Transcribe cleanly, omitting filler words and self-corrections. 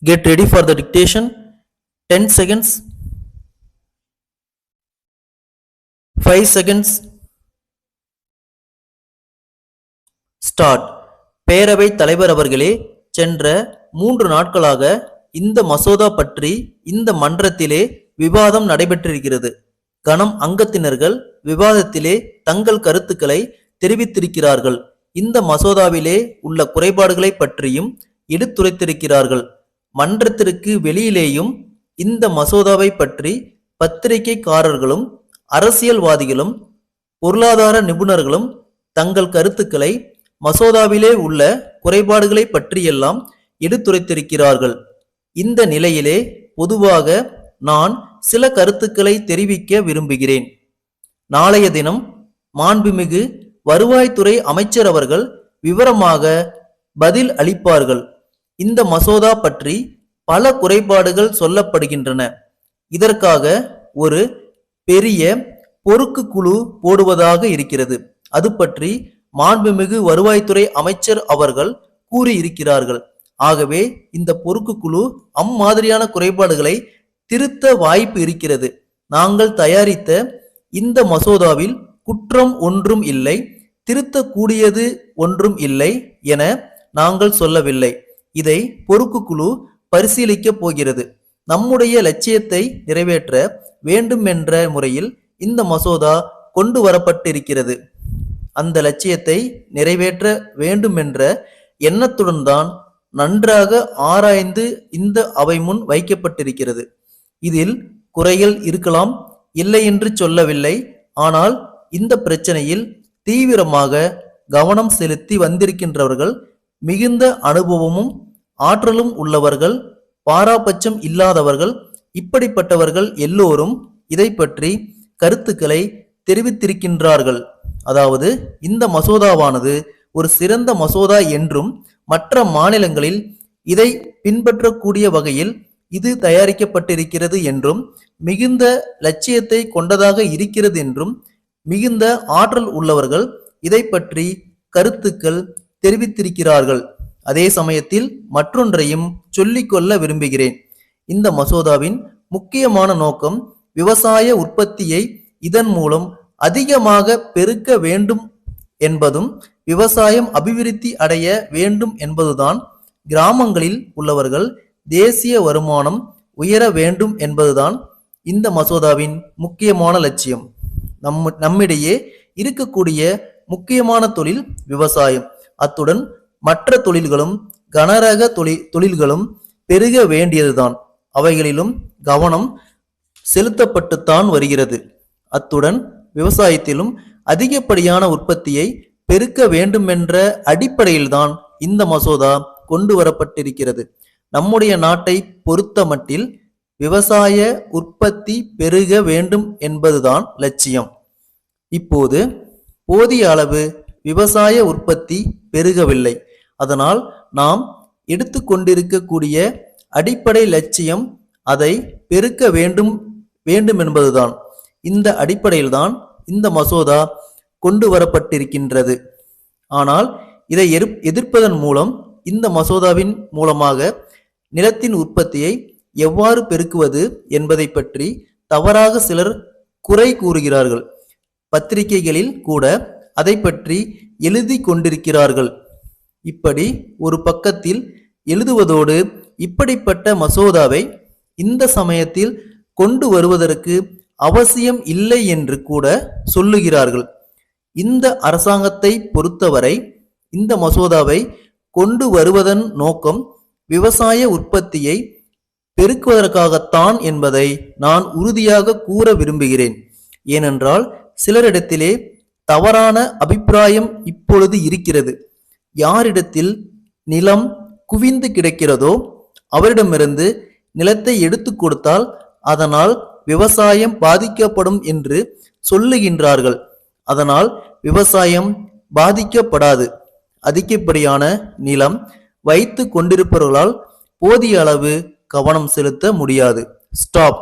Get ready for the dictation. 10 seconds. 5 seconds. Start. பேரவை தலைவர் அவர்களே, சென்ற 3 நாட்களாக இந்த மசோதா பற்றி இந்த மன்றத்திலே விவாதம் நடைபெற்றிருக்கிறது. கனம் அங்கத்தினர்கள் விவாதத்திலே தங்கள் கருத்துக்களை தெரிவித்திருக்கிறார்கள். இந்த மசோதாவிலே உள்ள குறைபாடுகளை பற்றியும் எடுத்துரைத்திருக்கிறார்கள். மன்றத்திற்கு வெளியிலேயும் இந்த மசோதாவை பற்றி பத்திரிகைக்காரர்களும் அரசியல்வாதிகளும் பொருளாதார நிபுணர்களும் தங்கள் கருத்துக்களை மசோதாவிலே உள்ள குறைபாடுகளை பற்றியெல்லாம் எடுத்துரைத்திருக்கிறார்கள். இந்த நிலையிலே பொதுவாக நான் சில கருத்துக்களை தெரிவிக்க விரும்புகிறேன். நாளைய தினம் மாண்புமிகு வருவாய்த்துறை அமைச்சர் அவர்கள் விவரமாக பதில் அளிப்பார்கள். இந்த மசோதா பற்றி பல குறைபாடுகள் சொல்லப்படுகின்றன. இதற்காக ஒரு பெரிய பொறுக்கு குழு போடுவதாக இருக்கிறது. அது பற்றி மாண்புமிகு வருவாய்த்துறை அமைச்சர் அவர்கள் கூறியிருக்கிறார்கள். ஆகவே இந்த பொறுக்கு குழு அம்மாதிரியான குறைபாடுகளை திருத்த வாய்ப்பு இருக்கிறது. நாங்கள் தயாரித்த இந்த மசோதாவில் குற்றம் ஒன்றும் இல்லை, திருத்தக்கூடியது ஒன்றும் இல்லை என நாங்கள் சொல்லவில்லை. இதை பொறுக்கு குழு பரிசீலிக்க போகிறது. நம்முடைய லட்சியத்தை நிறைவேற்ற வேண்டும் என்ற முறையில் இந்த மசோதா கொண்டு வரப்பட்டிருக்கிறது. அந்த லட்சியத்தை நிறைவேற்ற வேண்டும் என்ற எண்ணத்துடன் தான் நன்றாக ஆராய்ந்து இந்த அவை முன் வைக்கப்பட்டிருக்கிறது. இதில் குறைகள் இருக்கலாம், இல்லை என்று சொல்லவில்லை. ஆனால் இந்த பிரச்சனையில் தீவிரமாக கவனம் செலுத்தி வந்திருக்கின்றவர்கள் மிகுந்த அனுபவமும் ஆற்றலும் உள்ளவர்கள், பாராபட்சம் இல்லாதவர்கள். இப்படிப்பட்டவர்கள் எல்லோரும் இதை பற்றி கருத்துக்களை தெரிவித்திருக்கின்றார்கள். அதாவது இந்த மசோதாவானது ஒரு சிறந்த மசோதா என்றும் மற்ற மாநிலங்களில் இதை பின்பற்றக்கூடிய வகையில் இது தயாரிக்கப்பட்டிருக்கிறது என்றும் மிகுந்த லட்சியத்தை கொண்டதாக இருக்கிறது என்றும் மிகுந்த ஆற்றல் உள்ளவர்கள் இதை பற்றி கருத்துக்கள் தெரிவித்திருக்கிறார்கள். அதே சமயத்தில் மற்றொன்றையும் சொல்லிக்கொள்ள விரும்புகிறேன். இந்த மசோதாவின் முக்கியமான நோக்கம் விவசாய உற்பத்தியை இதன் மூலம் அதிகமாக பெருக்க வேண்டும் என்பதும் விவசாயம் அபிவிருத்தி அடைய வேண்டும் என்பதுதான். கிராமங்களில் உள்ளவர்கள் தேசிய வருமானம் உயர வேண்டும் என்பதுதான் இந்த மசோதாவின் முக்கியமான லட்சியம். நம்மிடையே இருக்கக்கூடிய முக்கியமான தொழில் விவசாயம். அத்துடன் மற்ற தொழில்களும் கனரக தொழில்களும் பெருக வேண்டியதுதான். அவைகளிலும் கவனம் செலுத்தப்பட்டுத்தான் வருகிறது. அத்துடன் விவசாயத்திலும் அதிகப்படியான உற்பத்தியை பெருக்க வேண்டுமென்ற அடிப்படையில்தான் இந்த மசோதா கொண்டு வரப்பட்டிருக்கிறது. நம்முடைய நாட்டை பொறுத்த மட்டில் விவசாய உற்பத்தி பெருக வேண்டும் என்பதுதான் லட்சியம். இப்போது போதிய அளவு விவசாய உற்பத்தி பெருகவில்லை. அதனால் நாம் எடுத்துக்கொண்டிருக்கக்கூடிய அடிப்படை லட்சியம் அதை பெருக்க வேண்டும் என்பதுதான். இந்த அடிப்படையில்தான் இந்த மசோதா கொண்டு வரப்பட்டிருக்கின்றது. ஆனால் இதை எதிர்ப்பதன் மூலம் இந்த மசோதாவின் மூலமாக நிலத்தின் உற்பத்தியை எவ்வாறு பெருக்குவது என்பதை பற்றி தவறாக சிலர் குறை கூறுகிறார்கள். பத்திரிகைகளில் கூட அதை பற்றி எழுதி கொண்டிருக்கிறார்கள். இப்படி ஒரு பக்கத்தில் எழுதுவதோடு இப்படிப்பட்ட மசோதாவை இந்த சமயத்தில் கொண்டு வருவதற்கு அவசியம் இல்லை என்று கூட சொல்லுகிறார்கள். இந்த அரசாங்கத்தை பொறுத்தவரை இந்த மசோதாவை கொண்டு வருவதன் நோக்கம் விவசாய உற்பத்தியை பெருக்குவதற்காகத்தான் என்பதை நான் உறுதியாக கூற விரும்புகிறேன். ஏனென்றால் சிலரிடத்திலே தவறான அபிப்பிராயம் இப்பொழுது இருக்கிறது. யாரிடத்தில் நிலம் குவிந்து கிடக்கிறதோ அவரிடமிருந்து நிலத்தை எடுத்து கொடுத்தால் அதனால் விவசாயம் பாதிக்கப்படும் என்று சொல்லுகின்றார்கள். அதனால் விவசாயம் பாதிக்கப்படாது. அதிகப்படியான நிலம் வைத்து கொண்டிருப்பவர்களால் போதிய அளவு கவனம் செலுத்த முடியாது. ஸ்டாப்.